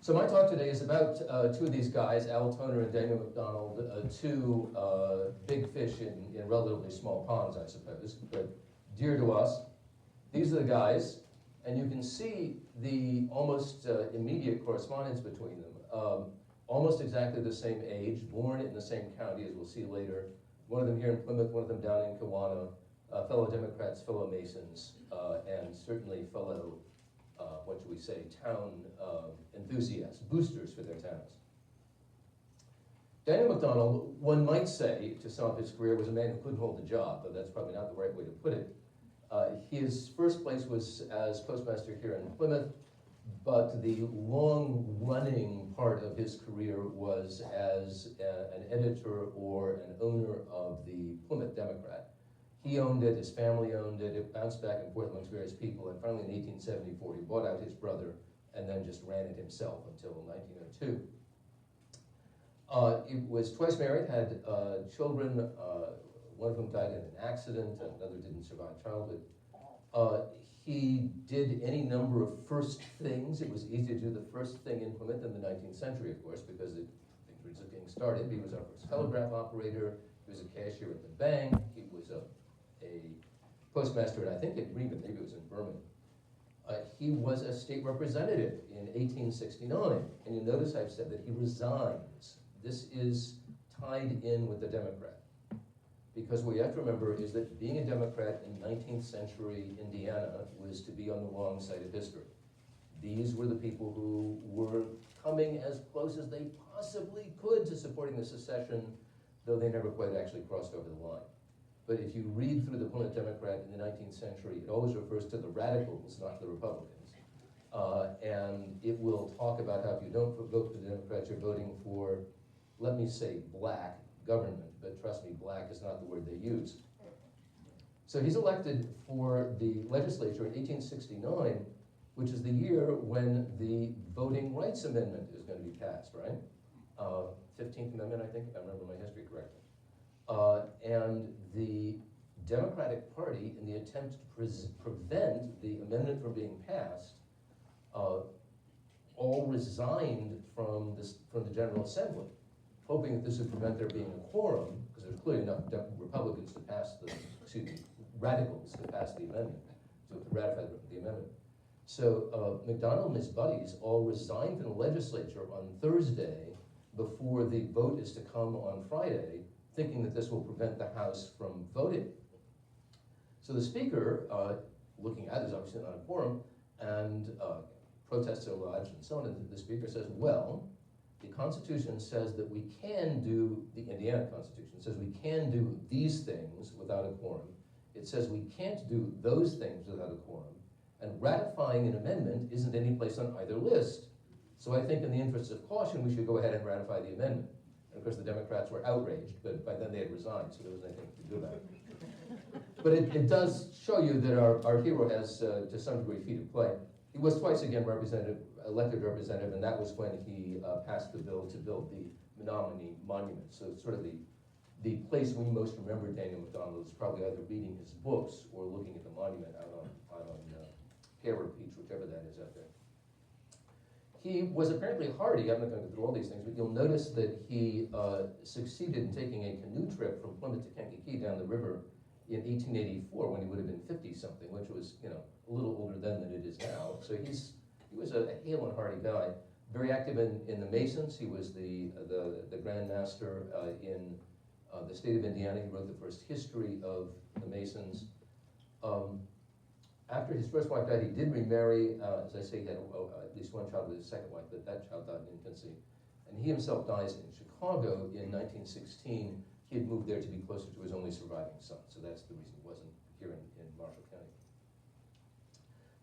So my talk today is about two of these guys, Altoner and Daniel McDonald, two big fish in relatively small ponds, I suppose, but dear to us. These are the guys, and you can see the almost immediate correspondence between them. Almost exactly the same age, born in the same county, as we'll see later. One of them here in Plymouth, one of them down in Kewanna, fellow Democrats, fellow Masons, and certainly fellow what should we say, town enthusiasts, boosters for their towns. Daniel McDonald, one might say, to sum up his career, was a man who couldn't hold a job, but that's probably not the right way to put it. His first place was as postmaster here in Plymouth, but the long-running part of his career was as an editor or an owner of the Plymouth Democrat. He owned it, his family owned it, it bounced back and forth amongst various people, and finally in 1874 he bought out his brother and then just ran it himself until 1902. He was twice married, had children, one of whom died in an accident, and another didn't survive childhood. He did any number of first things. It was easy to do the first thing in Plymouth in the 19th century, of course, because things were just getting started. He was our first telegraph operator, he was a cashier at the bank, he was a postmaster, and I think in Bremen, maybe it was in Berman. He was a state representative in 1869, and you notice I've said that he resigns. This is tied in with the Democrat, because what you have to remember is that being a Democrat in 19th century Indiana was to be on the wrong side of history. These were the people who were coming as close as they possibly could to supporting the secession, though they never quite actually crossed over the line. But if you read through the Plymouth Democrat in the 19th century, it always refers to the radicals, not the Republicans. And it will talk about how if you don't vote for the Democrats, you're voting for, let me say, black government, but trust me, black is not the word they use. So he's elected for the legislature in 1869, which is the year when the Voting Rights Amendment is going to be passed, right? 15th Amendment, I think, if I remember my history correctly. And the Democratic Party, in the attempt to prevent the amendment from being passed, all resigned from the General Assembly, hoping that this would prevent there being a quorum, because there's clearly enough Republicans to pass radicals to pass the amendment, to ratify the amendment. So McDonald and his buddies all resigned from the legislature on Thursday before the vote is to come on Friday, thinking that this will prevent the House from voting. So the Speaker, looking at this, obviously not a quorum, and protests are lodged and so on, and the Speaker says, well, the Constitution says that we can do, the Indiana Constitution says we can do these things without a quorum. It says we can't do those things without a quorum, and ratifying an amendment isn't any place on either list. So I think in the interest of caution, we should go ahead and ratify the amendment. And of course, the Democrats were outraged, but by then they had resigned, so there wasn't anything to do about it. But it does show you that our hero has, to some degree, feet of clay. He was twice again elected representative, and that was when he passed the bill to build the Menominee Monument. So it's sort of the place we most remember Daniel McDonald is probably either reading his books or looking at the monument out on Hare or Peach, whichever that is out there. He was apparently hardy. I'm not going to go through all these things, but you'll notice that he succeeded in taking a canoe trip from Plymouth to Kankakee down the river in 1884 when he would have been 50-something, which was, a little older then than it is now. So he was a hale and hearty guy. Very active in the Masons. He was the Grand Master in the state of Indiana. He wrote the first history of the Masons. After his first wife died, he did remarry. As I say, he had at least one child with his second wife, but that child died in infancy. And he himself dies in Chicago in 1916. He had moved there to be closer to his only surviving son, so that's the reason he wasn't here in Marshall County.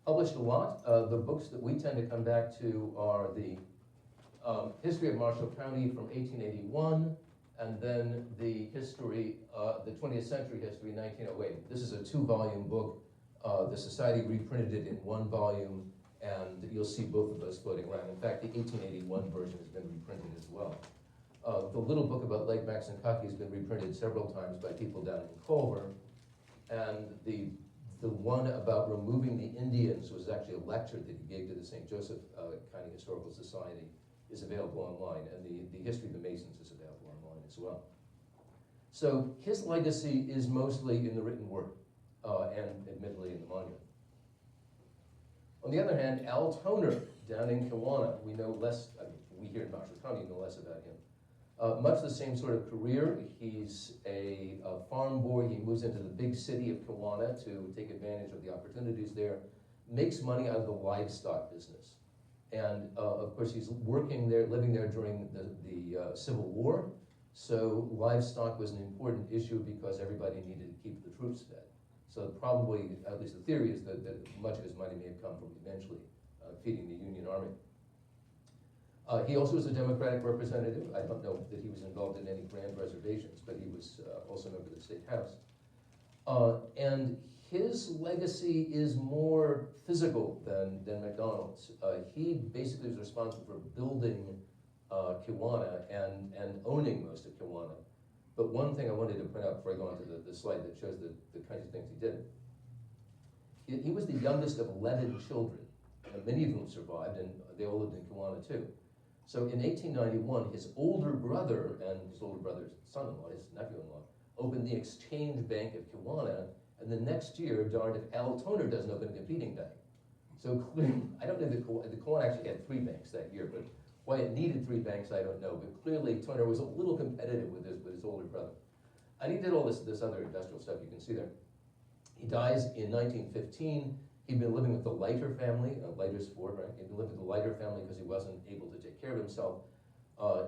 Published a lot. The books that we tend to come back to are the history of Marshall County from 1881, and then the history, the 20th century history, 1908. This is a 2-volume book. The Society reprinted it in 1 volume, and you'll see both of those floating around. In fact, the 1881 version has been reprinted as well. The little book about Lake Maxinkuckee has been reprinted several times by people down in Culver, and the The one about removing the Indians was actually a lecture that he gave to the St. Joseph County Historical Society, is available online, and the history of the Masons is available online as well. So his legacy is mostly in the written word, and admittedly in the monument. On the other hand, Altoner, down in Kewanna, we know less, we here in Marshall County know less about him. Much the same sort of career. He's a farm boy. He moves into the big city of Kewanna to take advantage of the opportunities there, makes money out of the livestock business. And of course, he's working there, living there during the Civil War. So livestock was an important issue because everybody needed to keep the troops fed. So probably, at least the theory is that much of his money may have come from eventually feeding the Union Army. He also was a Democratic representative. I don't know that he was involved in any grand reservations, but he was also a member of the State House. And his legacy is more physical than McDonald's. He basically was responsible for building Kewanna and owning most of Kewanna. But one thing I wanted to point out before I go on to the slide that shows the kinds of things he did. He was the youngest of 11 children. Many of them survived, and they all lived in Kewanna too. So in 1891, his older brother and his older brother's son-in-law, his nephew-in-law, opened the Exchange Bank of Kewanna, and the next year, darned if Altoner doesn't open a competing bank. So clearly, I don't know that Kewanna actually had 3 banks that year, but why it needed 3 banks, I don't know. But clearly, Toner was a little competitive with his older brother. And he did all this other industrial stuff you can see there. He dies in 1915. He'd been living with the Leiter family, Leiter's Ford, right? He'd been living with the Leiter family because he wasn't able to take care of himself.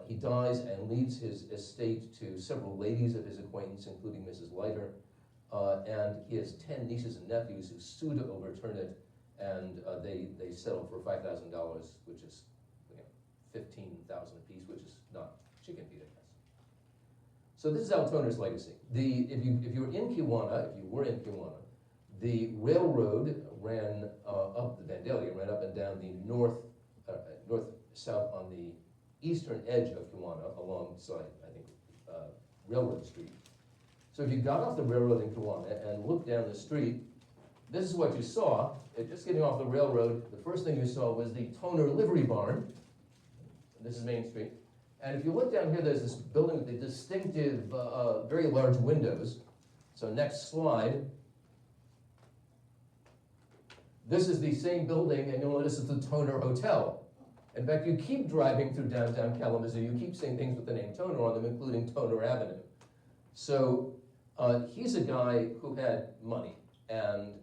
He dies and leaves his estate to several ladies of his acquaintance, including Mrs. Leiter. And he has 10 nieces and nephews who sue to overturn it, and they settled for $5,000, which is $15,000 apiece, which is not chicken feed, I guess. So this is Altoner's legacy. If you were in Kewanna, the railroad ran up the Vandalia, ran up and down the north-south on the eastern edge of Kewanna alongside, I think, Railroad Street. So if you got off the railroad in Kewanna and looked down the street, this is what you saw. Just getting off the railroad, the first thing you saw was the Toner livery barn. This is Main Street. And if you look down here, there's this building with the distinctive, very large windows. So next slide. This is the same building, and you'll notice it's the Toner Hotel. In fact, you keep driving through downtown Kalamazoo, you keep seeing things with the name Toner on them, including Toner Avenue. So he's a guy who had money, and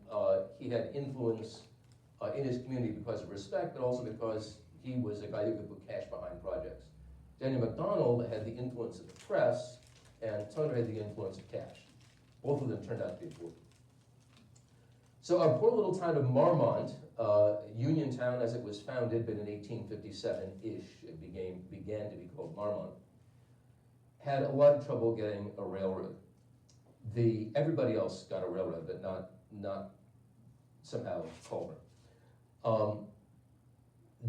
he had influence in his community because of respect, but also because he was a guy who could put cash behind projects. Daniel McDonald had the influence of the press, and Toner had the influence of cash. Both of them turned out to be important. So our poor little town of Marmont, Uniontown as it was founded, but in 1857-ish, it began to be called Marmont, had a lot of trouble getting a railroad. Everybody else got a railroad, but not somehow Culver.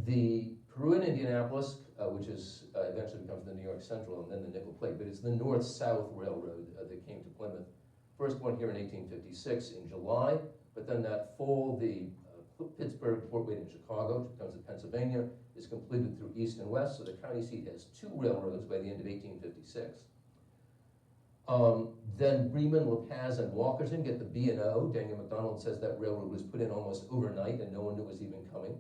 The Peru and Indianapolis, which is eventually becomes the New York Central and then the Nickel Plate, but it's the North-South Railroad that came to Plymouth. First one here in 1856 in July, but then that fall, the Pittsburgh, Fort Wayne, and Chicago, which becomes the Pennsylvania, is completed through east and west, so the county seat has 2 railroads by the end of 1856. Then Bremen, La Paz, and Walkerton get the B&O. Daniel McDonald says that railroad was put in almost overnight and no one knew it was even coming.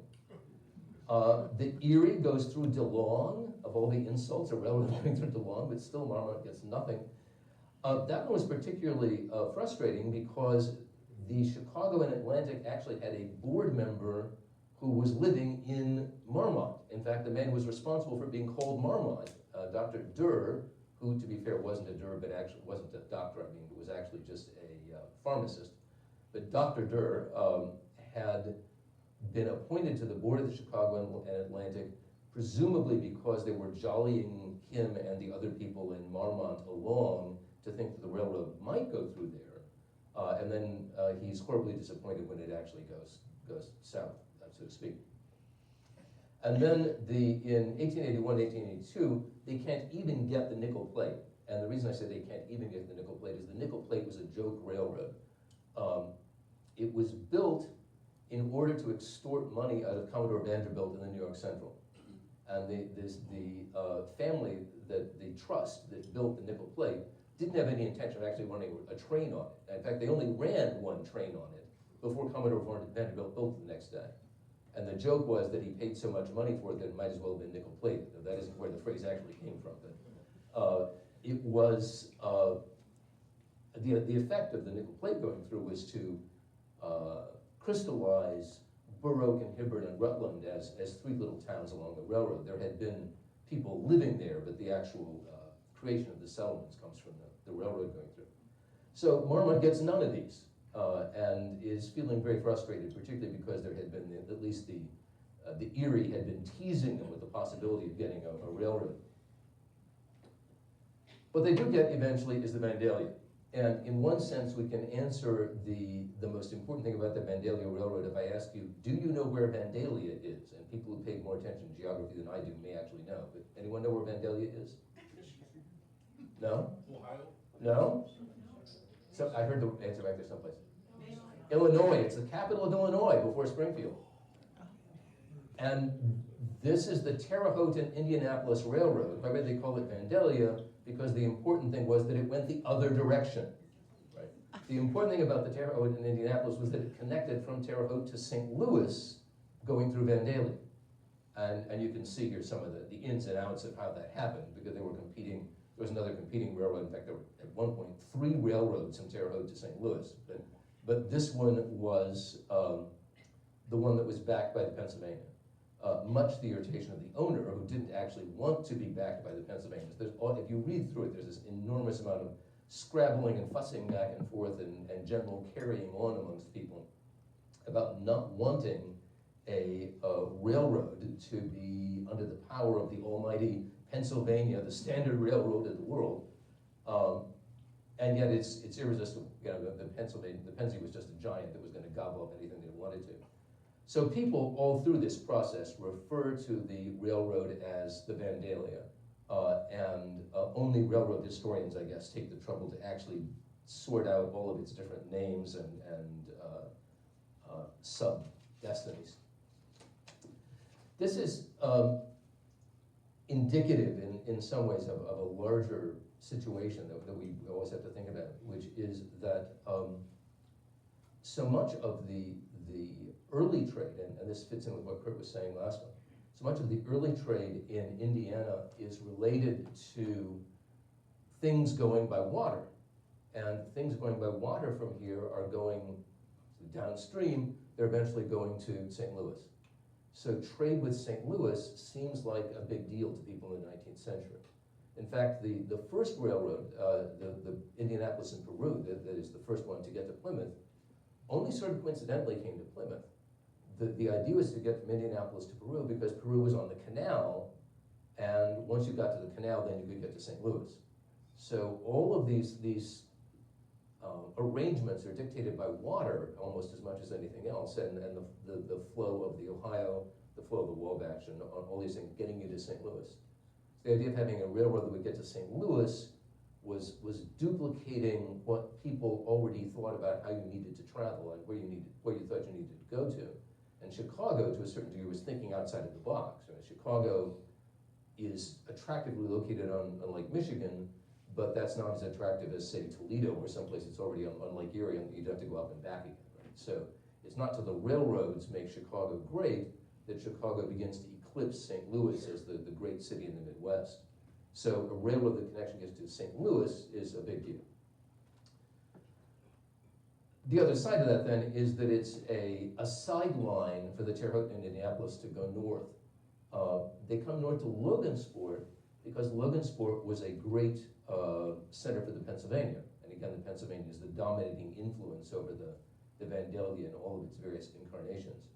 The Erie goes through DeLong. Of all the insults, a railroad going through DeLong, but still Marmont gets nothing. That one was particularly frustrating because the Chicago and Atlantic actually had a board member who was living in Marmont. In fact, the man who was responsible for being called Marmont, Dr. Durr, who, to be fair, wasn't a Durr, but actually wasn't a doctor. I mean, it was actually just a pharmacist. But Dr. Durr had been appointed to the board of the Chicago and Atlantic, presumably because they were jollying him and the other people in Marmont along to think that the railroad might go through there. And then he's horribly disappointed when it actually goes south, so to speak. And then in 1881, 1882, they can't even get the nickel plate. And the reason I say they can't even get the nickel plate is the nickel plate was a joke railroad. It was built in order to extort money out of Commodore Vanderbilt in the New York Central. And the family, the trust that built the nickel plate, didn't have any intention of actually running a train on it. In fact, they only ran one train on it before Commodore Vanderbilt built it the next day. And the joke was that he paid so much money for it that it might as well have been nickel plate. That isn't where the phrase actually came from. But it was, the effect of the nickel plate going through was to crystallize Burr Oak and Hibbern and Rutland as three little towns along the railroad. There had been people living there, but the actual creation of the settlements comes from the railroad going through. So Marmont gets none of these and is feeling very frustrated, particularly because there had been, at least the Erie had been teasing them with the possibility of getting a railroad. What they do get eventually is the Vandalia. And in one sense, we can answer the most important thing about the Vandalia Railroad if I ask you, do you know where Vandalia is? And people who pay more attention to geography than I do may actually know. But anyone know where Vandalia is? No? Ohio? No? So I heard the answer back there someplace. Illinois. It's the capital of Illinois before Springfield. And this is the Terre Haute and Indianapolis Railroad. By the way, they call it Vandalia because the important thing was that it went the other direction. Right? The important thing about the Terre Haute and Indianapolis was that it connected from Terre Haute to St. Louis going through Vandalia. And you can see here some of the ins and outs of how that happened because they were competing. There was another competing railroad. In fact, there were at one point 3 railroads from Terre Haute to St. Louis. But this one was the one that was backed by the Pennsylvania. Much to the irritation of the owner, who didn't actually want to be backed by the Pennsylvanians. If you read through it, there's this enormous amount of scrabbling and fussing back and forth and general carrying on amongst people about not wanting a railroad to be under the power of the almighty Pennsylvania, the standard railroad of the world. And yet it's irresistible. You know, the Pennsy was just a giant that was going to gobble up anything they wanted to. So people all through this process refer to the railroad as the Vandalia, and only railroad historians, I guess, take the trouble to actually sort out all of its different names and sub-destinies. This is indicative in some ways of a larger situation that we always have to think about, which is that so much of the early trade, and this fits in with what Kurt was saying last one, so much of the early trade in Indiana is related to things going by water. And things going by water from here are going downstream, they're eventually going to St. Louis. So trade with St. Louis seems like a big deal to people in the 19th century. In fact, the first railroad, the Indianapolis and Peru, that is the first one to get to Plymouth, only sort of coincidentally came to Plymouth. The idea was to get from Indianapolis to Peru because Peru was on the canal, and once you got to the canal, then you could get to St. Louis. So all of these arrangements are dictated by water almost as much as anything else, and the flow of the Ohio, the flow of the Wabash, and all these things getting you to St. Louis. The idea of having a railroad that would get to St. Louis was duplicating what people already thought about how you needed to travel and where you thought you needed to go to. And Chicago, to a certain degree, was thinking outside of the box. Right? Chicago is attractively located on Lake Michigan, but that's not as attractive as, say, Toledo, or someplace that's already on Lake Erie, and you'd have to go up and back again. Right? So it's not till the railroads make Chicago great that Chicago begins to eclipse St. Louis as the great city in the Midwest. So a railroad that connection gets to St. Louis is a big deal. The other side of that then is that it's a sideline for the Terre Haute and Indianapolis to go north. They come north to Logansport because Logansport was a great center for the Pennsylvania. And again, the Pennsylvania is the dominating influence over the Vandalia and all of its various incarnations.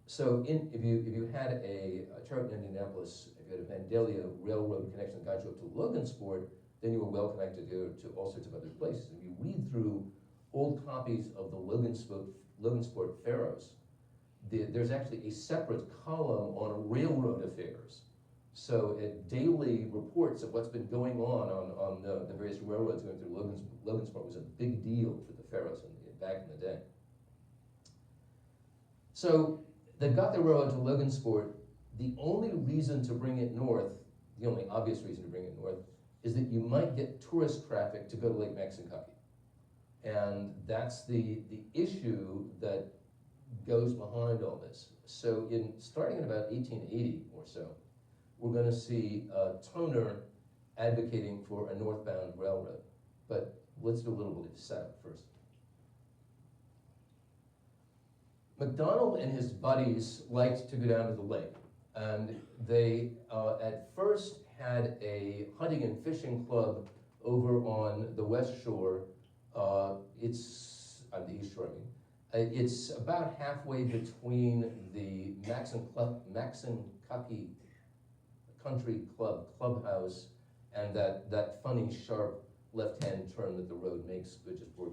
So if you had a Terre Haute and Indianapolis, if you had a Vandalia railroad connection that got you up to Logansport, then you were well connected to all sorts of other places. If you read through old copies of the Logansport Pharaohs, there's actually a separate column on railroad affairs. So daily reports of what's been going on the various railroads going through Logansport was a big deal for the Pharaohs back in the day. So they've got the railroad to Logansport. The only reason to bring it north, the only obvious reason to bring it north, is that you might get tourist traffic to go to Lake Maxinkuckee. And that's the issue that goes behind all this. So starting in about 1880 or so, we're going to see Toner advocating for a northbound railroad. But let's do a little bit of setup first. McDonald and his buddies liked to go down to the lake. And they, at first, had a hunting and fishing club over on the west shore. It's on the east shore, I mean. It's about halfway between the Maxinkuckee Country Club clubhouse and that funny sharp left-hand turn that the road makes, which is for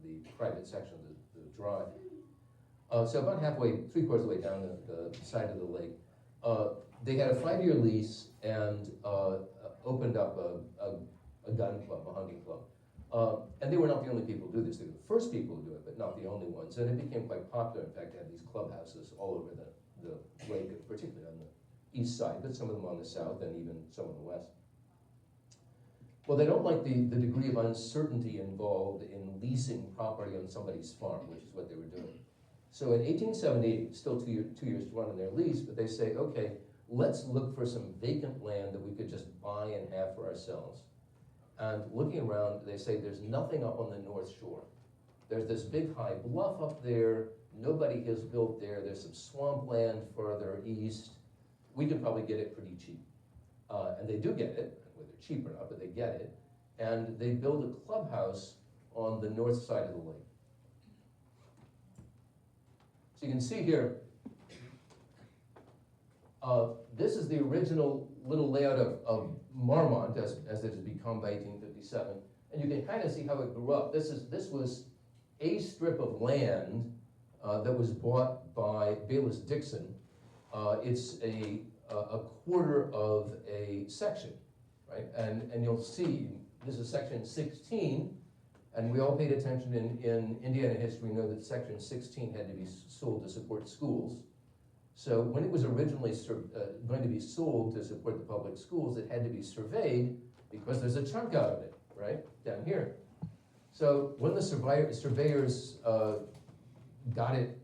the private section of the drive. So about halfway, 3/4 of the way down the side of the lake, they had a 5-year lease and opened up a gun club, a hunting club. And they were not the only people to do this. They were the first people to do it, but not the only ones. And it became quite popular. In fact, they had these clubhouses all over the lake, particularly on the east side, but some of them on the south and even some on the west. Well, they don't like the degree of uncertainty involved in leasing property on somebody's farm, which is what they were doing. So in 1878, still two years to run on their lease, but they say, okay, let's look for some vacant land that we could just buy and have for ourselves. And looking around, they say there's nothing up on the North Shore. There's this big high bluff up there. Nobody has built there. There's some swampland further east. We could probably get it pretty cheap. And they do get it, whether cheap or not, but they get it. And they build a clubhouse on the north side of the lake. So you can see here, this is the original little layout of Marmont as it has become by 1857. And you can kind of see how it grew up. This was a strip of land that was bought by Bayless Dixon. It's a quarter of a section, right? And you'll see, this is section 16, and we all paid attention in Indiana history, know that section 16 had to be sold to support schools. So when it was originally going to be sold to support the public schools, it had to be surveyed because there's a chunk out of it, right, down here. So when the surveyors got it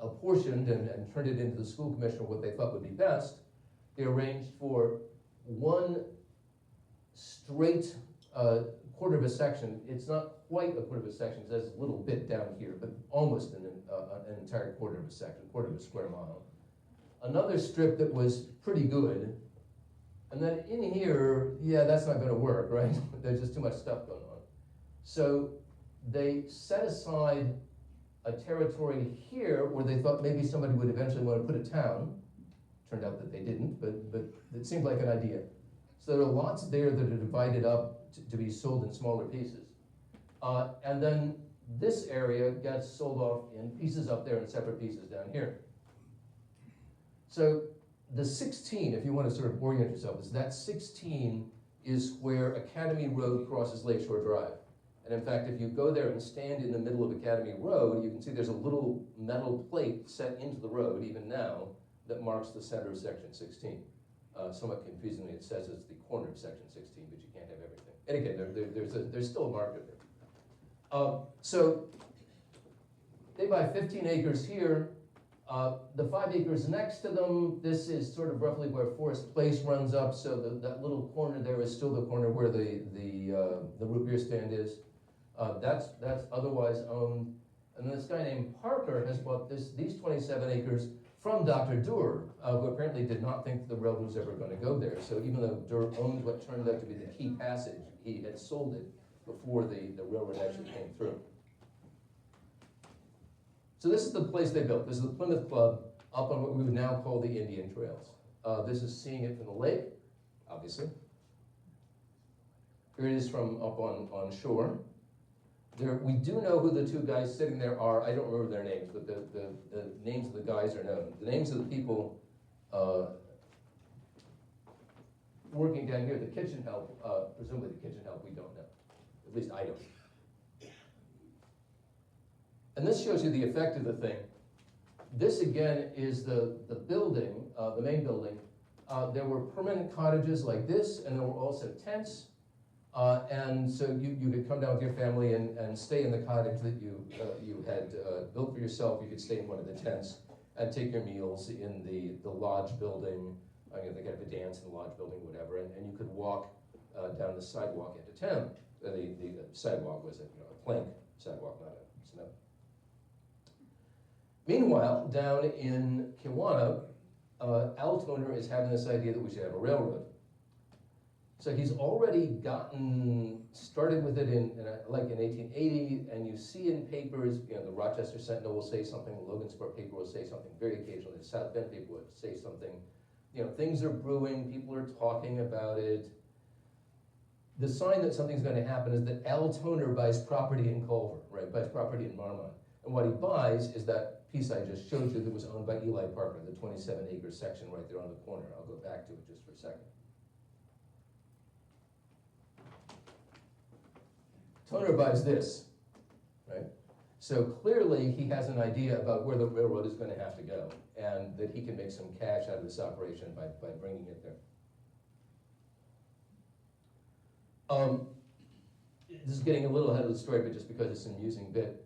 apportioned and turned it into the school commission what they thought would be best, they arranged for one straight quarter of a section. It's not quite a quarter of a section, because there's a little bit down here, but almost an entire quarter of a section, quarter of a square mile. Another strip that was pretty good, and then in here, yeah, that's not going to work, right? There's just too much stuff going on. So they set aside a territory here where they thought maybe somebody would eventually want to put a town. Turned out that they didn't, but it seemed like an idea. So there are lots there that are divided up to be sold in smaller pieces. And then this area gets sold off in pieces up there and separate pieces down here. So the 16, if you want to sort of orient yourself, is that 16 is where Academy Road crosses Lakeshore Drive. And in fact, if you go there and stand in the middle of Academy Road, you can see there's a little metal plate set into the road, even now, that marks the center of section 16. Somewhat confusingly, it says it's the corner of section 16, but you can't have everything. And again, there's still a marker there. So they buy 15 acres here. The 5 acres next to them, this is sort of roughly where Forest Place runs up, so that little corner there is still the corner where the root beer stand is. That's otherwise owned. And then this guy named Parker has bought these 27 acres from Dr. Durr, who apparently did not think the railroad was ever going to go there. So even though Durr owned what turned out to be the key passage, he had sold it before the railroad actually came through. So this is the place they built. This is the Plymouth Club up on what we would now call the Indian Trails. This is seeing it from the lake, obviously. Here it is from up on shore. We do know who the two guys sitting there are. I don't remember their names, but the names of the guys are known. The names of the people working down here, the kitchen help, presumably the kitchen help, we don't know. At least I don't. And this shows you the effect of the thing. This again is the building, the main building. There were permanent cottages like this, and there were also tents. And so you could come down with your family and stay in the cottage that you had built for yourself. You could stay in one of the tents and take your meals in the lodge building. They could have a dance in the lodge building, whatever, and you could walk down the sidewalk into town. The sidewalk was a plank sidewalk, not a cement. Meanwhile, down in Kewanna, Altoner is having this idea that we should have a railroad. So he's already gotten started with it like in 1880, and you see in papers, the Rochester Sentinel will say something, the Logansport paper will say something very occasionally, the South Bend paper will say something. Things are brewing, people are talking about it. The sign that something's going to happen is that Altoner buys property in Culver, right? Buys property in Marmont. And what he buys is that piece I just showed you that was owned by Eli Parker, the 27-acre section right there on the corner. I'll go back to it just for a second. Toner buys this, right? So clearly he has an idea about where the railroad is going to have to go, and that he can make some cash out of this operation by bringing it there. This is getting a little ahead of the story, but just because it's an amusing bit.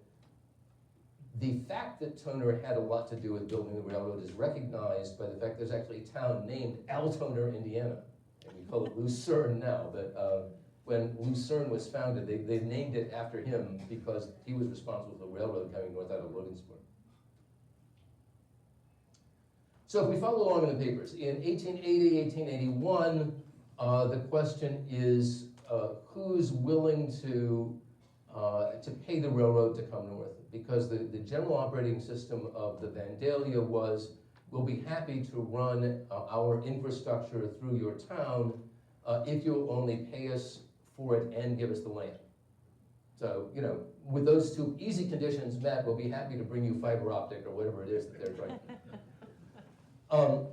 The fact that Toner had a lot to do with building the railroad is recognized by the fact there's actually a town named Altoner, Indiana. And we call it Lucerne now, but when Lucerne was founded, they named it after him because he was responsible for the railroad coming north out of Logansport. So if we follow along in the papers, in 1880, 1881, the question is who's willing to pay the railroad to come north? Because the general operating system of the Vandalia was, we'll be happy to run our infrastructure through your town if you'll only pay us for it and give us the land. So, with those two easy conditions met, we'll be happy to bring you fiber optic or whatever it is that they're trying to do.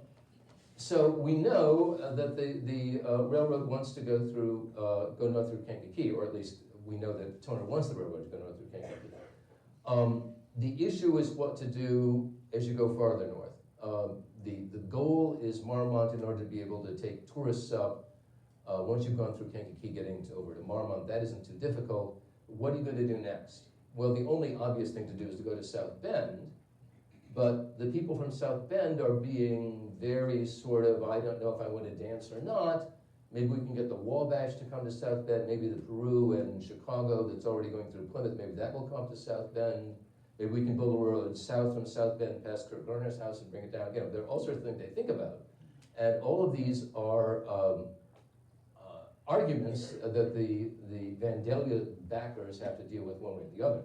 So we know that the railroad wants to go north through Kankakee, or at least we know that Toner wants the railroad to go north through Kankakee. The issue is what to do as you go farther north. The goal is Marmont in order to be able to take tourists up. Once you've gone through Kankakee, getting over to Marmont, that isn't too difficult. What are you going to do next? Well, the only obvious thing to do is to go to South Bend, but the people from South Bend are being very sort of, I don't know if I want to dance or not. Maybe we can get the Wabash to come to South Bend, maybe the Peru and Chicago that's already going through Plymouth, maybe that will come to South Bend. Maybe we can build a road south from South Bend past Kirk Garner's house and bring it down. There are all sorts of things they think about. And all of these are arguments that the Vandalia backers have to deal with one way or the other.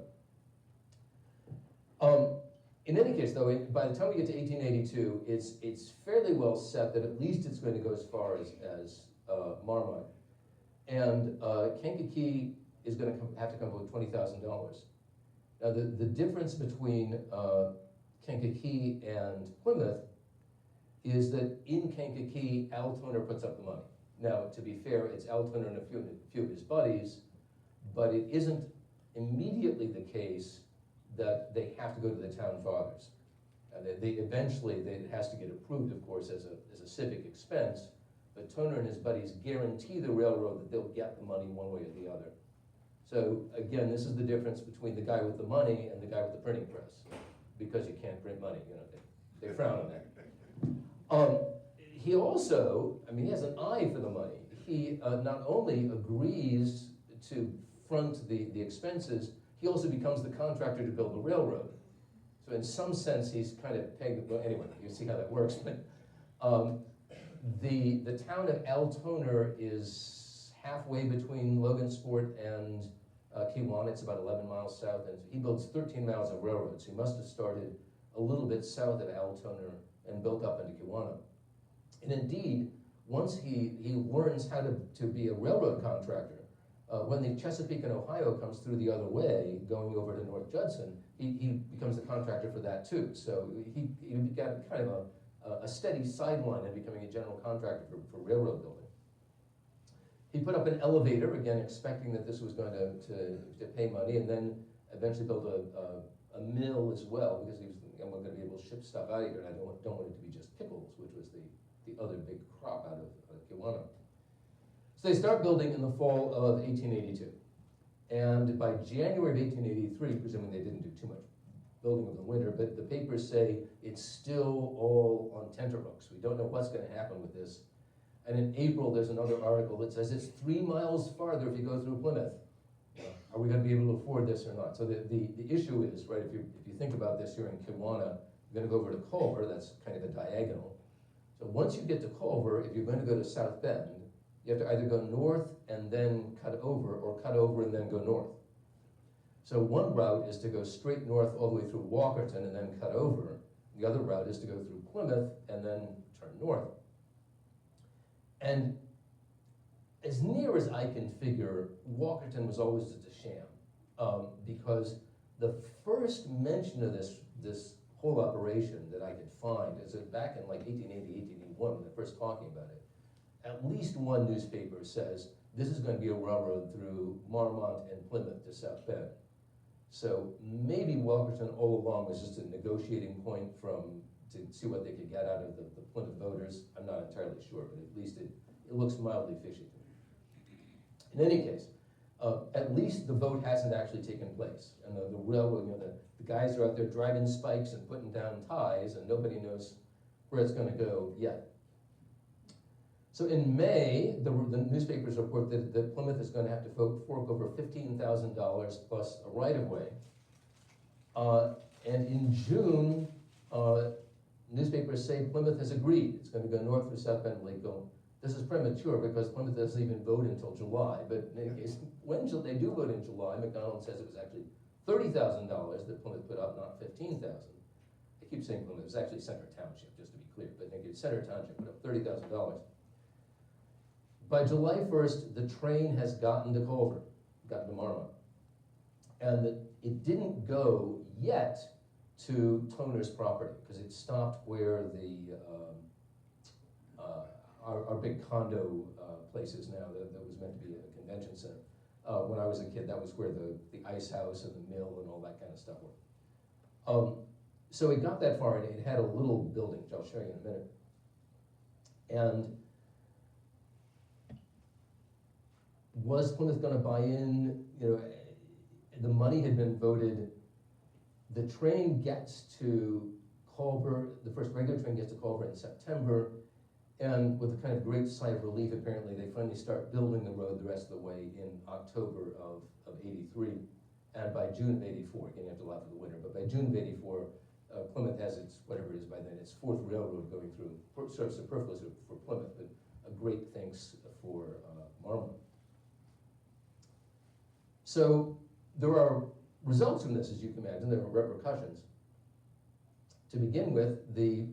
In any case, though, by the time we get to 1882, it's fairly well set that at least it's going to go as far as Marmont. And Kankakee is going to have to come up with $20,000. Now, the difference between Kankakee and Plymouth is that in Kankakee, Altoner puts up the money. Now, to be fair, it's Altoner and a few of his buddies, but it isn't immediately the case that they have to go to the town fathers. Eventually, it has to get approved, of course, as a civic expense, but Toner and his buddies guarantee the railroad that they'll get the money one way or the other. So again, this is the difference between the guy with the money and the guy with the printing press, because you can't print money, they frown on that. He also, he has an eye for the money. He not only agrees to front the expenses, he also becomes the contractor to build the railroad. So in some sense, he's kind of pegged, well, anyway, you see how that works. But the town of Altoner is halfway between Logansport and Kewanna. It's about 11 miles south, and he builds 13 miles of railroad. So he must have started a little bit south of Altoner and built up into Kewanna. And indeed, once he learns how to be a railroad contractor, when the Chesapeake and Ohio comes through the other way, going over to North Judson, he becomes the contractor for that too. So he got kind of a steady sideline in becoming a general contractor for railroad building. He put up an elevator, again expecting that this was going to pay money, and then eventually built a mill as well, because he was going to be able to ship ship stuff out of here, and I don't want it to be just pickles, which was the other big crop out of Kewanna. So they start building in the fall of 1882. And by January of 1883, presuming they didn't do too much building over the winter, but the papers say it's still all on tenterhooks. We don't know what's going to happen with this. And in April, there's another article that says it's 3 miles farther if you go through Plymouth. Are we going to be able to afford this or not? So the issue is, right, if you think about this, you're in Kewanna, you're going to go over to Culver, that's kind of a diagonal. So once you get to Culver, if you're going to go to South Bend, you have to either go north and then cut over, or cut over and then go north. So one route is to go straight north all the way through Walkerton and then cut over. The other route is to go through Plymouth and then turn north. And as near as I can figure, Walkerton was always just a sham, because the first mention of this whole operation that I could find is that back in like 1880, 1881, when they're first talking about it, at least one newspaper says this is going to be a railroad through Marmont and Plymouth to South Bend. So maybe Walkerton all along was just a negotiating point to see what they could get out of the Plymouth voters. I'm not entirely sure, but at least it looks mildly fishy to me. In any case, at least the vote hasn't actually taken place. And the railroad, the guys are out there driving spikes and putting down ties, and nobody knows where it's going to go yet. So in May, the newspapers report that Plymouth is going to have to fork over $15,000 plus a right-of-way. And in June, newspapers say Plymouth has agreed. It's going to go north through South Bend, Lakeville. This is premature because Plymouth doesn't even vote until July. But in any case, when they do vote in July, McDonald says it was actually $30,000 that Plymouth put up, not $15,000. I keep saying Plymouth, it was actually Center Township, just to be clear. But in any case, Center Township put up $30,000. By July 1st, the train has gotten to Culver, gotten to Marmont. And it didn't go yet to Toner's property, because it stopped where our big condo place is now, that was meant to be a convention center. When I was a kid, that was where the ice house and the mill and all that kind of stuff were. So it got that far, and it had a little building, which I'll show you in a minute. And was Plymouth going to buy in? The money had been voted. The train gets to Culver, the first regular train gets to Culver in September, and with a kind of great sigh of relief, apparently, they finally start building the road the rest of the way in October of 83, and by June of 84, again, you have to allow for the winter, but by June of 84, Plymouth has its, whatever it is by then, its fourth railroad going through, sort of superfluous for Plymouth, but a great thanks for Marmont. So there are results from this, as you can imagine. There are repercussions. To begin with, the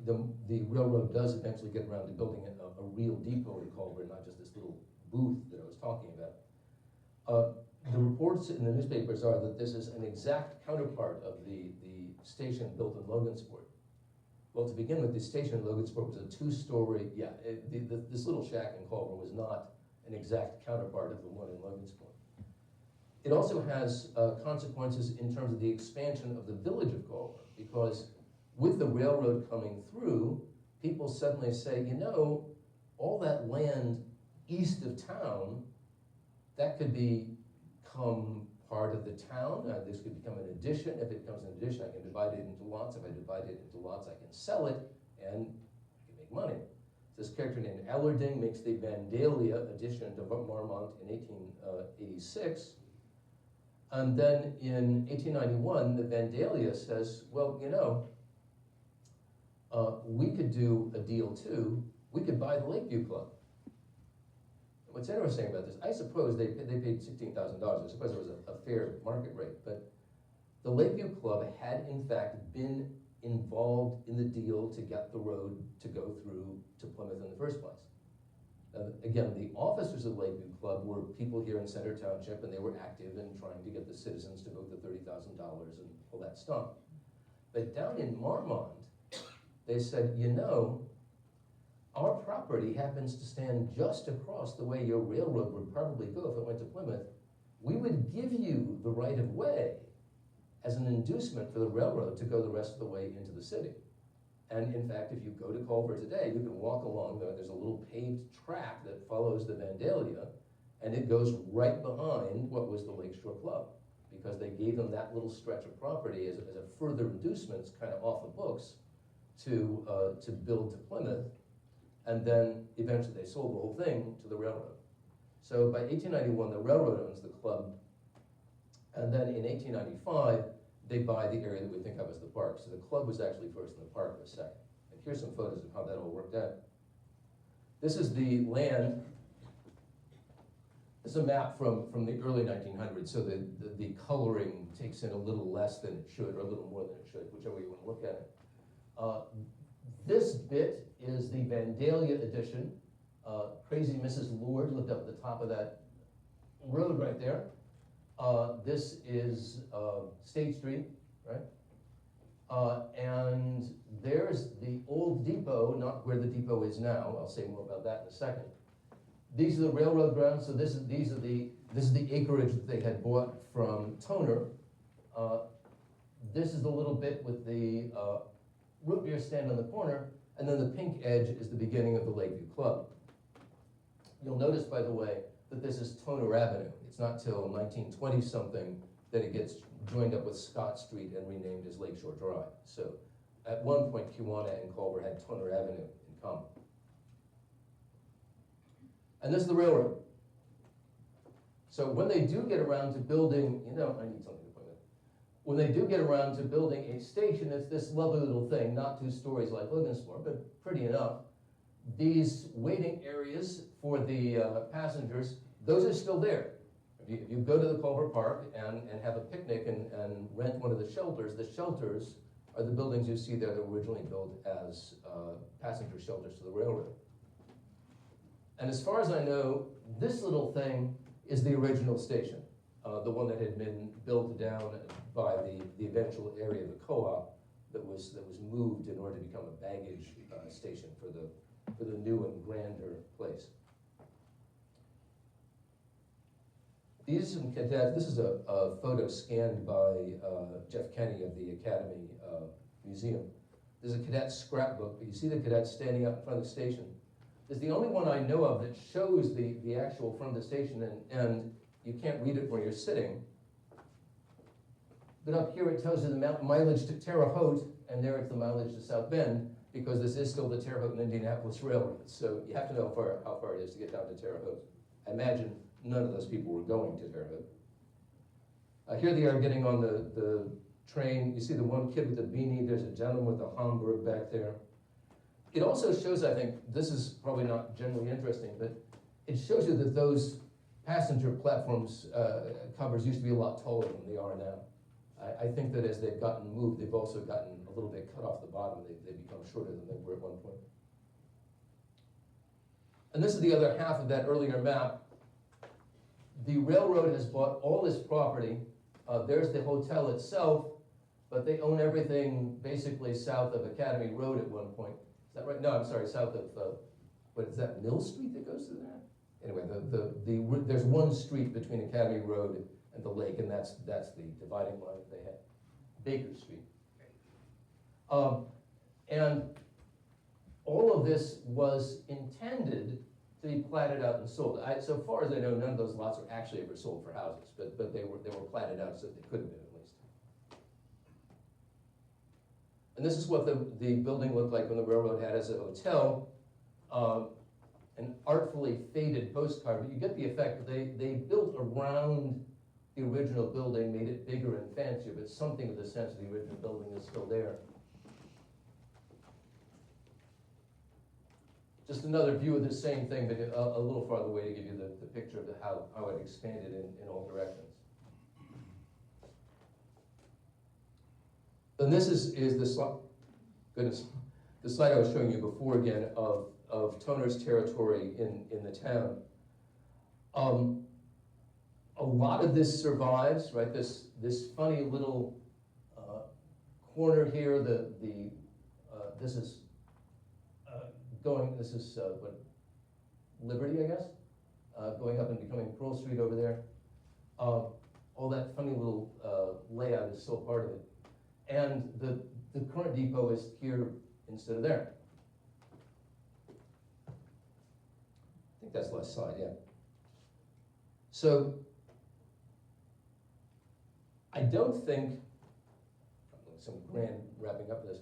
railroad does eventually get around to building a real depot in Culver, not just this little booth that I was talking about. The reports in the newspapers are that this is an exact counterpart of the station built in Logansport. Well, to begin with, the station in Logansport was a two-story, this little shack in Culver was not an exact counterpart of the one in Logansport. It also has consequences in terms of the expansion of the village of Culver, because with the railroad coming through, people suddenly say, all that land east of town, that could become part of the town. This could become an addition. If it becomes an addition, I can divide it into lots. If I divide it into lots, I can sell it, and I can make money. This character named Allerding makes the Vandalia addition to Marmont in 1886. And then in 1891, the Vandalia says, well, we could do a deal too. We could buy the Lakeview Club. What's interesting about this, I suppose they paid $16,000. I suppose it was a fair market rate, but the Lakeview Club had in fact been involved in the deal to get the road to go through to Plymouth in the first place. Again, the officers of the Lakeview Club were people here in Center Township, and they were active in trying to get the citizens to vote the $30,000 and all that stuff. But down in Marmont, they said, our property happens to stand just across the way your railroad would probably go if it went to Plymouth. We would give you the right of way as an inducement for the railroad to go the rest of the way into the city. And in fact, if you go to Culver today, you can walk along there. There's a little paved track that follows the Vandalia, and it goes right behind what was the Lakeshore Club, because they gave them that little stretch of property as a further inducement, kind of off the books, to build to Plymouth, and then eventually they sold the whole thing to the railroad. So by 1891, the railroad owns the club, and then in 1895, they buy the area that we think of as the park. So the club was actually first and the park was second. And here's some photos of how that all worked out. This is the land. This is a map from the early 1900s, so the coloring takes in a little less than it should, or a little more than it should, whichever way you want to look at it. This bit is the Vandalia edition. Crazy Mrs. Lord lived up at the top of that road right there. This is State Street, right? And there's the old depot, not where the depot is now. I'll say more about that in a second. These are the railroad grounds. So this is the acreage that they had bought from Toner. This is the little bit with the root beer stand on the corner, and then the pink edge is the beginning of the Lakeview Club. You'll notice, by the way, that this is Toner Avenue. It's not till 1920-something that it gets joined up with Scott Street and renamed as Lakeshore Drive. So at one point, Kewanna and Culver had Toner Avenue in common. And this is the railroad. So when they do get around to building, I need something to point at. When they do get around to building a station, it's this lovely little thing, not 2 stories like Logansport, but pretty enough. These waiting areas for the passengers, those are still there. If you go to the Culver Park and have a picnic and rent one of the shelters are the buildings you see there that were originally built as passenger shelters to the railroad. And as far as I know, this little thing is the original station, the one that had been built down by the eventual area of the co-op that was moved in order to become a baggage station for the new and grander place. These are some cadets. This is a photo scanned by Jeff Kenny of the Academy Museum. There's a cadet scrapbook, but you see the cadets standing up in front of the station. It's the only one I know of that shows the actual front of the station, and you can't read it where you're sitting. But up here it tells you the mileage to Terre Haute, and there it's the mileage to South Bend, because this is still the Terre Haute and Indianapolis Railroad. So you have to know how far it is to get down to Terre Haute. I imagine none of those people were going to Terre Haute. Here they are getting on the train. You see the one kid with the beanie. There's a gentleman with a Hamburg back there. It also shows, I think, this is probably not generally interesting, but it shows you that those passenger platforms covers used to be a lot taller than they are now. I think that as they've gotten moved, they've also gotten a little bit cut off the bottom. They've become shorter than they were at one point. And this is the other half of that earlier map. The railroad has bought all this property. There's the hotel itself, but they own everything basically south of Academy Road at one point. Is that right? No, I'm sorry, south of, what is that, Mill Street that goes through there? Anyway, there's one street between Academy Road and the lake, and that's the dividing line that they had. Baker Street. And all of this was intended to be platted out and sold. So far as I know, none of those lots are actually ever sold for houses, but they were platted out so they could have been at least. And this is what the building looked like when the railroad had as a hotel. An artfully faded postcard, but you get the effect that they built around the original building, made it bigger and fancier, but something of the sense of the original building is still there. Just another view of the same thing, but a little farther away to give you the picture of how it expanded in all directions. And this is the slide, the slide I was showing you before again of Toner's territory in the town. A lot of this survives, right? This funny little corner here. This is what, Liberty, I guess, going up and becoming Pearl Street over there. All that funny little layout is still part of it. And the current depot is here instead of there. I think that's the last slide, yeah. So I don't think, some grand wrapping up of this,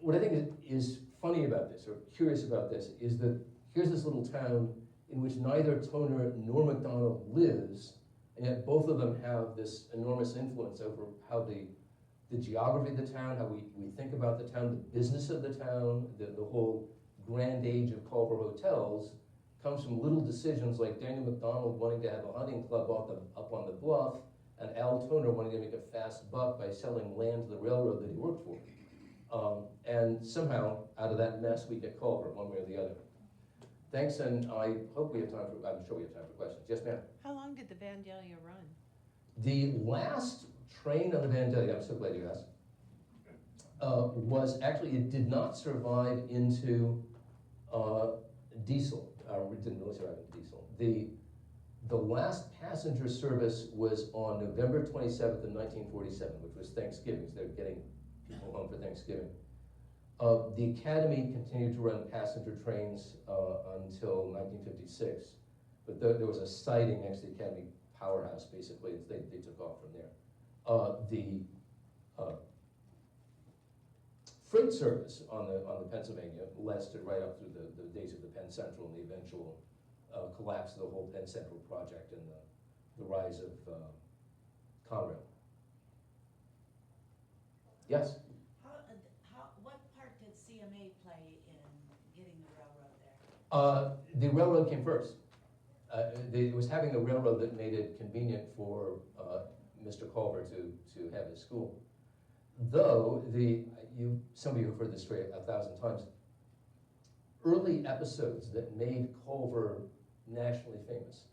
what I think is funny about this, or curious about this, is that here's this little town in which neither Toner nor McDonald lives, and yet both of them have this enormous influence over how the geography of the town, how we think about the town, the business of the town, the whole grand age of Culver hotels comes from little decisions like Daniel McDonald wanting to have a hunting club up on the bluff, and Altoner wanting to make a fast buck by selling land to the railroad that he worked for. And somehow, out of that mess, we get Culver, one way or the other. Thanks, and I hope we have time for, I'm sure we have time for questions. Yes, ma'am? How long did the Vandalia run? The last train on the Vandalia, I'm so glad you asked, was actually, it did not survive into diesel. It didn't really survive into diesel. The last passenger service was on November 27th of 1947, which was Thanksgiving, so they're getting people home for Thanksgiving. The Academy continued to run passenger trains until 1956, but there was a siding next to the Academy powerhouse, basically. They took off from there. The freight service on the Pennsylvania lasted right up through the days of the Penn Central and the eventual collapse of the whole Penn Central project and the rise of Conrail. Yes? What part did CMA play in getting the railroad there? The railroad came first. It was having the railroad that made it convenient for Mr. Culver to have his school. Though, some of you have heard this story 1,000 times, early episodes that made Culver nationally famous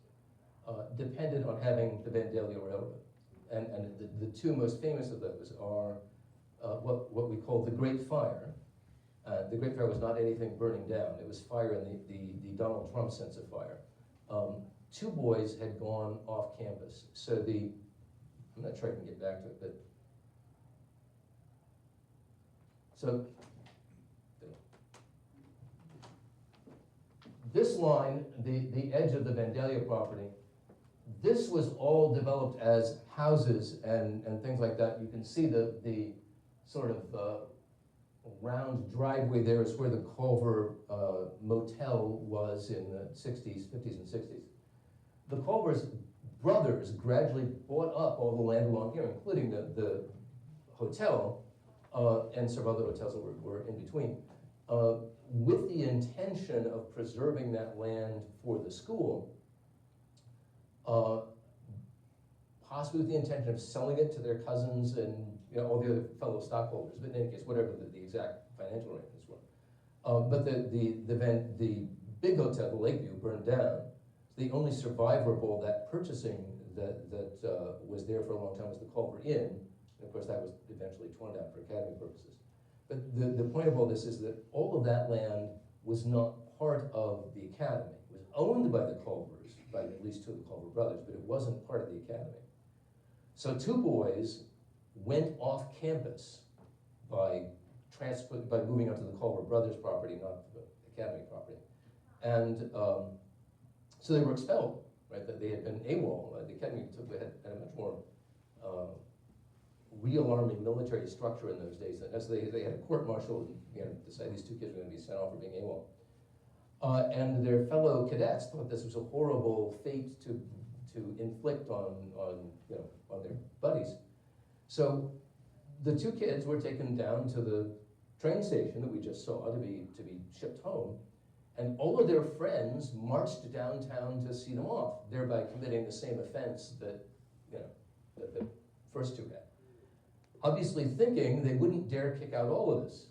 depended on having the Vandalia Railroad. And the two most famous of those are what we call the Great Fire. The Great Fire was not anything burning down. It was fire in the Donald Trump sense of fire. Two boys had gone off campus. So I'm not sure I can get back to it, but so this line, the edge of the Vandalia property, this was all developed as houses and things like that. You can see the sort of round driveway there is where the Culver Motel was in the 60s, 50s and 60s. The Culver's brothers gradually bought up all the land along here, including the hotel and several other hotels that were in between, with the intention of preserving that land for the school, possibly with the intention of selling it to their cousins and all the other fellow stockholders. But in any case, whatever the exact financial arrangements were. But the big hotel, the Lakeview, burned down. The only survivor of all that purchasing that was there for a long time was the Culver Inn. And of course, that was eventually torn down for Academy purposes. But the point of all this is that all of that land was not part of the Academy. It was owned by the Culvers, by at least two of the Culver brothers, but it wasn't part of the Academy. So two boys went off campus by moving onto the Culver brothers' property, not the Academy property. And so they were expelled, right? That they had been AWOL. The Academy had a much more real-arming military structure in those days. And so they had a court-martial and decided these two kids were going to be sent off for being AWOL. And their fellow cadets thought this was a horrible fate to inflict on their buddies. So the two kids were taken down to the train station that we just saw to be shipped home, and all of their friends marched downtown to see them off, thereby committing the same offense that the first two had. Obviously thinking they wouldn't dare kick out all of us.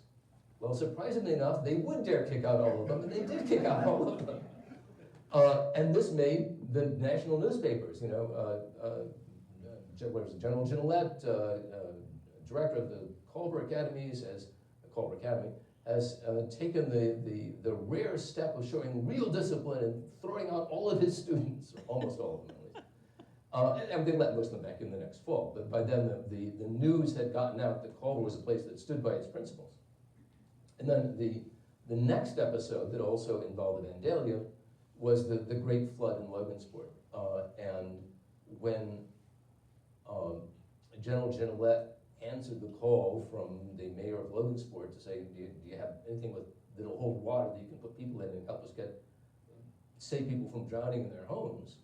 Well, surprisingly enough, they would dare kick out all of them, and they did kick out all of them. And this made the national newspapers, General Gillette, director of the Culver Academies, Culver Academy, has taken the rare step of showing real discipline and throwing out all of his students, almost all of them at least. And they let most of them back in the next fall. But by then, the news had gotten out that Culver was a place that stood by its principles. And then the next episode that also involved the Vandalia was the Great Flood in Logansport. And when General Ginolette answered the call from the mayor of Logansport to say, do you have anything that'll hold water that you can put people in and help us save people from drowning in their homes?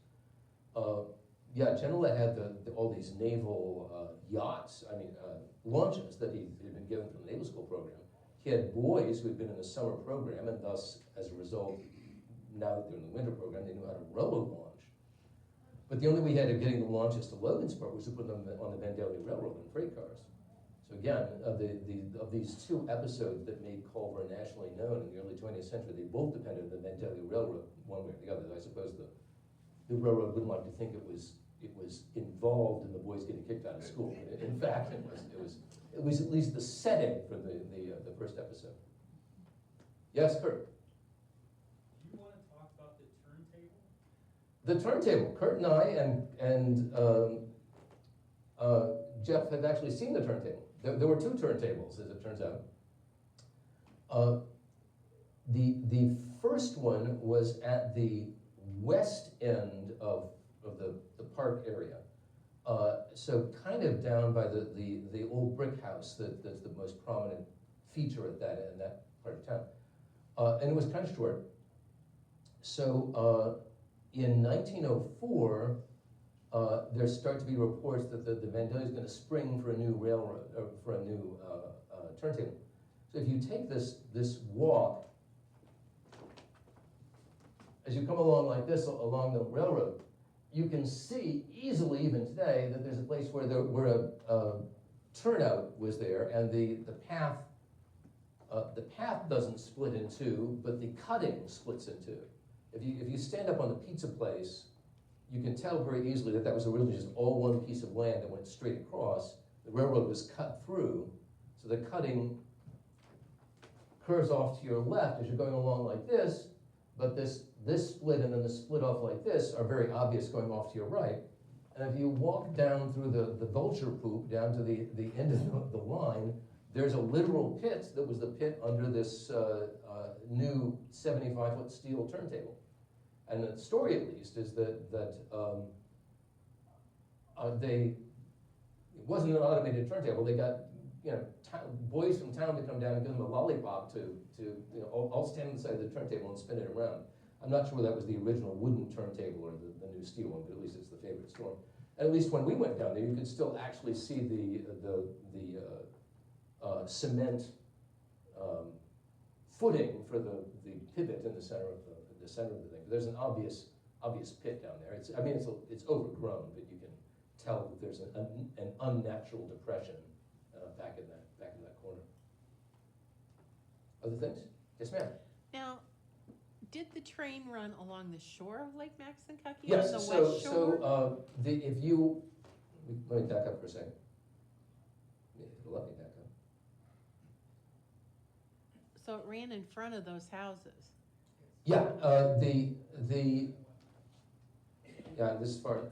Yeah, Ginolette had all these naval yachts, launches that he had been given from the naval school program. He had boys who had been in the summer program, and thus, as a result, now that they're in the winter program, they knew how to row a launch. But the only way he had of getting the launches to Logansport was to put them on the Vandalia Railroad in freight cars. So again, of these two episodes that made Culver nationally known in the early 20th century, they both depended on the Vandalia Railroad, one way or the other. I suppose the railroad wouldn't like to think it was involved in the boys getting kicked out of school. In fact, it was at least the setting for the first episode. Yes, Kurt? Do you want to talk about the turntable? The turntable. Kurt and I and Jeff have actually seen the turntable. There were two turntables, as it turns out. The first one was at the west end of the park area. So kind of down by the old brick house that's the most prominent feature in that part of town. And it was kind of short. So in 1904, there start to be reports that the Vandalia is going to spring for a new railroad, or for a new turntable. So if you take this walk, as you come along like this along the railroad, you can see easily even today that there's a place where a turnout was there, and the path doesn't split in two, but the cutting splits in two. If you stand up on the pizza place, you can tell very easily that was originally just all one piece of land that went straight across. The railroad was cut through, so the cutting curves off to your left as you're going along like this, but this split and then the split off like this are very obvious going off to your right. And if you walk down through the vulture poop down to the end of the line, there's a literal pit that was the pit under this new 75-foot steel turntable. And the story, at least, is that it wasn't an automated turntable. They got boys from town to come down and give them a lollipop to all stand on the side of the turntable and spin it around. I'm not sure that was the original wooden turntable or the new steel one, but at least it's the favorite storm. And at least when we went down there, you could still actually see the cement footing for the pivot in the center of the center of the thing. There's an obvious pit down there. It's overgrown, but you can tell that there's an unnatural depression back in that corner. Other things? Yes, ma'am. Now, did the train run along the shore of Lake Maxinkuckee? Yes. On the west shore? Let me back up for a second. Let me back up. So it ran in front of those houses. Yeah. This is far as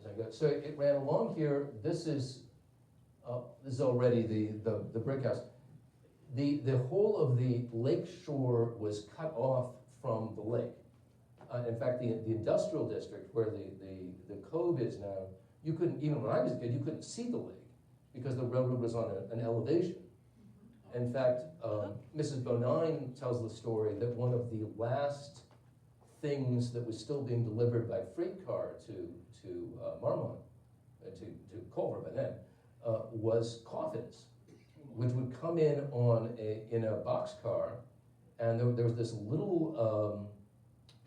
I go. So it ran along here. This is already the brick house. The whole of the lake shore was cut off from the lake. In fact, the industrial district where the cove is now, you couldn't, even when I was a kid, you couldn't see the lake because the railroad was on an elevation. In fact, Mrs. Bonine tells the story that one of the last things that was still being delivered by freight car to Marmont, to Culver by then, was coffins, which would come in in a boxcar, and there was this little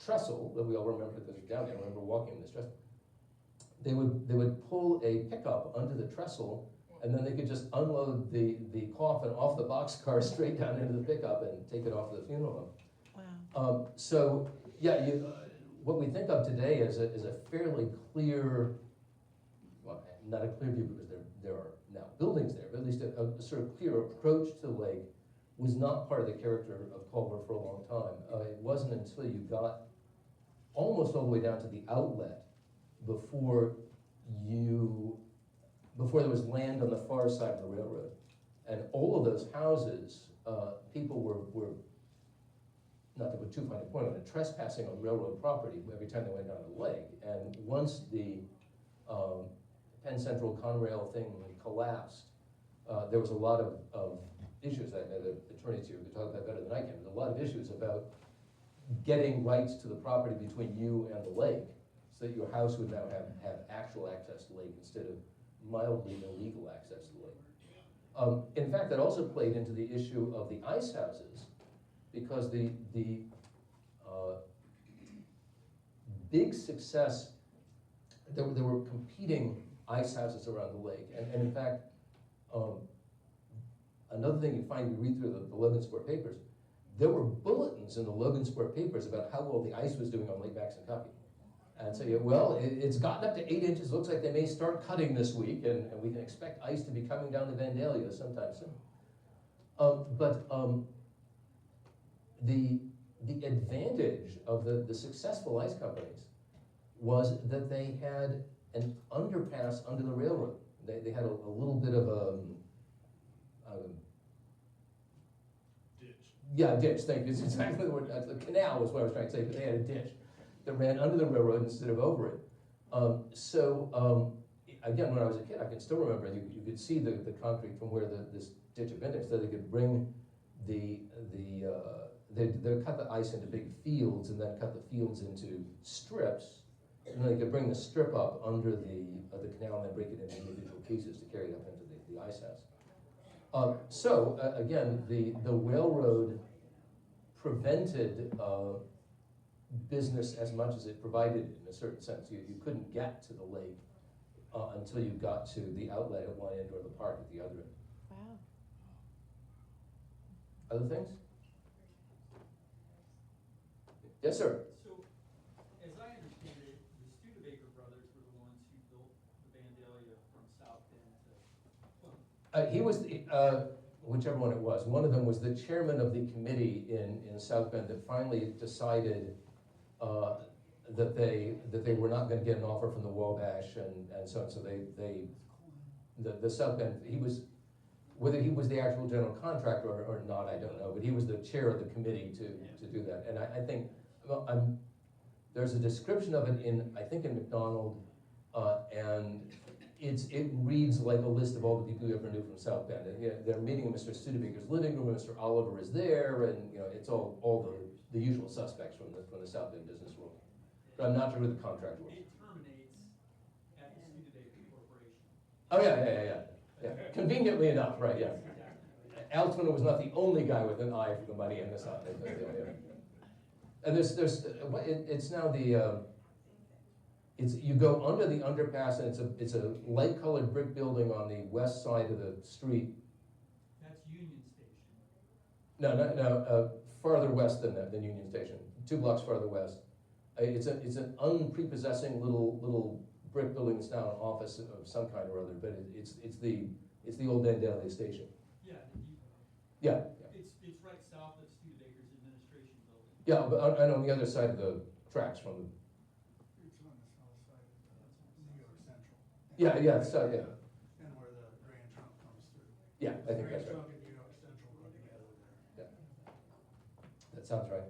trestle that we all remember that was down there. I remember walking in this trestle. They would pull a pickup under the trestle, and then they could just unload the coffin off the boxcar straight down into the pickup and take it off to the funeral home. Wow. So yeah, what we think of today is a fairly clear, well, not a clear view because there are now buildings there, but at least a sort of clear approach to the lake was not part of the character of Culver for a long time. It wasn't until you got almost all the way down to the outlet before there was land on the far side of the railroad. And all of those houses people were, not to put too fine a point on it, trespassing on railroad property every time they went down the lake. And once the Penn Central Conrail thing collapsed, there was a lot of issues that the attorneys here could talk about better than I can. There's a lot of issues about getting rights to the property between you and the lake, so that your house would now have actual access to the lake instead of mildly illegal access to the lake. In fact, that also played into the issue of the ice houses, because the big success, there were competing ice houses around the lake, and in fact, another thing you find, you read through the Logansport papers, there were bulletins in the Logansport papers about how well the ice was doing on Lake Maxinkuppee. And so, well, it's gotten up to 8 inches, looks like they may start cutting this week, and we can expect ice to be coming down to Vandalia sometime soon. The advantage of the successful ice companies was that they had an underpass under the railroad. They had a little bit of a ditch. Yeah, a ditch, thank you. It's exactly the word. The canal was what I was trying to say, but they had a ditch that ran under the railroad instead of over it. Again, when I was a kid, I can still remember, you could see the concrete from where this ditch had been there, so they could bring they'd cut the ice into big fields and then cut the fields into strips, and then they could bring the strip up under the canal and then break it into individual pieces to carry it up into the ice house. Again, the railroad prevented business as much as it provided in a certain sense. You couldn't get to the lake until you got to the outlet at one end or the park at the other end. Wow. Other things? Yes, sir. So, as I understand it, the Studebaker brothers were the ones who built the Vandalia from South Bend to Plymouth. He was, whichever one it was, one of them was the chairman of the committee in South Bend that finally decided that they were not going to get an offer from the Wabash and so on. So the South Bend, whether he was the actual general contractor or not, I don't know, but he was the chair of the committee to do that. And I think, there's a description of it I think in McDonald, and it reads like a list of all the people you ever knew from South Bend. And, they're meeting in Mr. Studebaker's living room, Mr. Oliver is there, and it's all the usual suspects from the South Bend business world. But I'm not sure who the contractor was. It terminates at the Studebaker Corporation. Oh yeah. Conveniently enough, right? Yeah. Altoner was not the only guy with an eye for the money in this outfit. And it's now you go under the underpass, and it's a light colored brick building on the west side of the street. That's Union Station. No, farther west than Union Station, 2 blocks farther west. It's an unprepossessing little brick building that's now an office of some kind or other, but it's the old Vandalia station. Yeah, the depot. Yeah. It's right south of Studebaker's administration building. Yeah, but and on the other side of the tracks from the. It's on the south side of New York Central. Yeah, so yeah. And where the Grand Trunk comes through. Yeah, I think that's Grand right. Trunk and New York Central go together there. Yeah. That sounds right.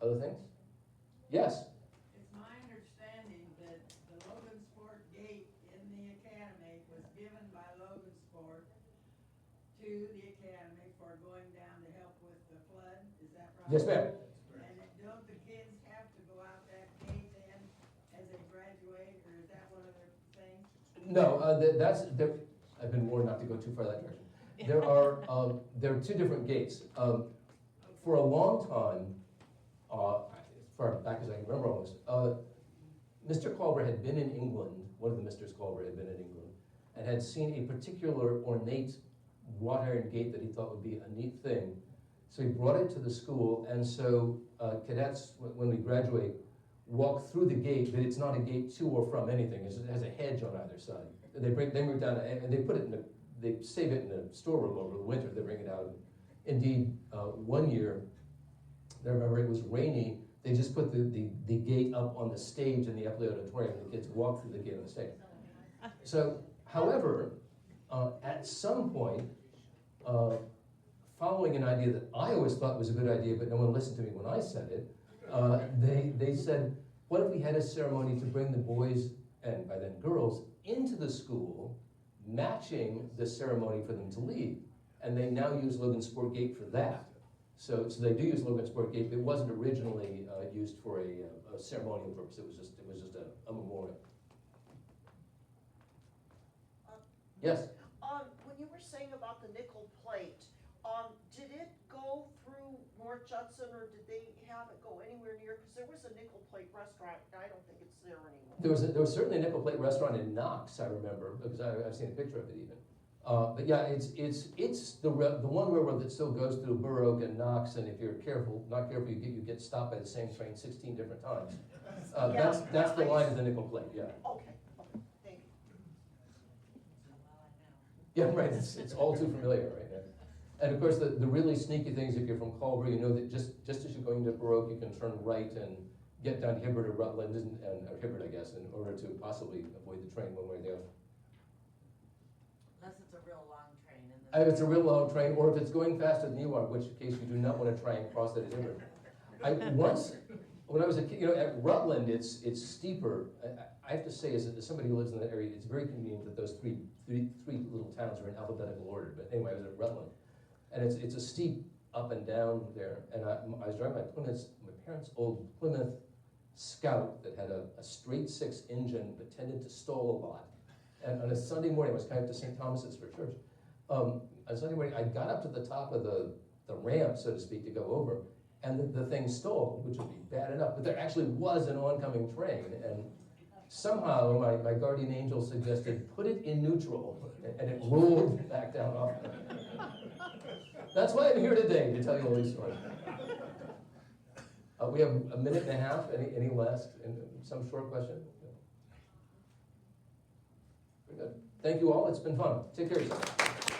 Other things? Yes. It's my understanding that the Logansport gate in the academy was given by Logansport to the academy for going down to help with the flood, is that right? Yes, ma'am. And don't the kids have to go out that gate then as they graduate, or is that one of their things? No, I've been warned not to go too far that direction. There are 2 different gates. For a long time, as far back as I can remember almost, Mr. Culver had been in England, one of the Mr. Culver had been in England, and had seen a particular ornate wrought iron gate that he thought would be a neat thing. So he brought it to the school, and so cadets, when we graduate, walk through the gate, but it's not a gate to or from anything. It has a hedge on either side. And they move down, and they put it they save it in the storeroom over the winter. They bring it out. Indeed, one year, I remember it was rainy. They just put the gate up on the stage in the Epley Auditorium, and the kids walked through the gate on the stage. So, however, at some point, following an idea that I always thought was a good idea, but no one listened to me when I said it. They said, what if we had a ceremony to bring the boys, and by then girls, into the school, matching the ceremony for them to leave? And they now use Logansport Gate for that. So they do use Logansport Gate. It wasn't originally used for a ceremonial purpose. It was just a memorial. Yes? When you were saying about the nickel plate, did it go through North Judson, or did they have it go anywhere near? Because there was a nickel plate restaurant, and I don't think it's there anymore. There was certainly a nickel plate restaurant in Knox, I remember, because I've seen a picture of it even. But yeah, it's the one railroad that still goes through Burr Oak and Knox, and if you're not careful, you get stopped by the same train 16 different times. That's the line of the nickel plate, yeah. Okay, thank you. Well, I know. Yeah, right, it's all too familiar right now. And of course, the really sneaky things, if you're from Culver, you know that just as you're going to Burr Oak, you can turn right and get down to Hibbert or Rutland, or Hibbert, I guess, in order to possibly avoid the train one way or the other. Unless it's a real long train. And If it's a real long train, or if it's going faster than you are, in which case you do not want to try and cross that at Hibbert. When I was a kid, at Rutland, it's steeper. I have to say, as somebody who lives in that area, it's very convenient that those three little towns are in alphabetical order. But anyway, I was at Rutland, and it's a steep up and down there. And I was driving my parents' old Plymouth Scout that had a straight six engine, but tended to stall a lot. And on a Sunday morning, I was kind of to St. Thomas's for church. On Sunday morning, I got up to the top of the ramp, so to speak, to go over, and the thing stalled, which would be bad enough, but there actually was an oncoming train, and somehow my guardian angel suggested, put it in neutral, and it rolled back down off. That's why I'm here today, to tell you all these stories. We have a minute and a half, any last, and some short question? Very good. Thank you all, it's been fun. Take care of yourself.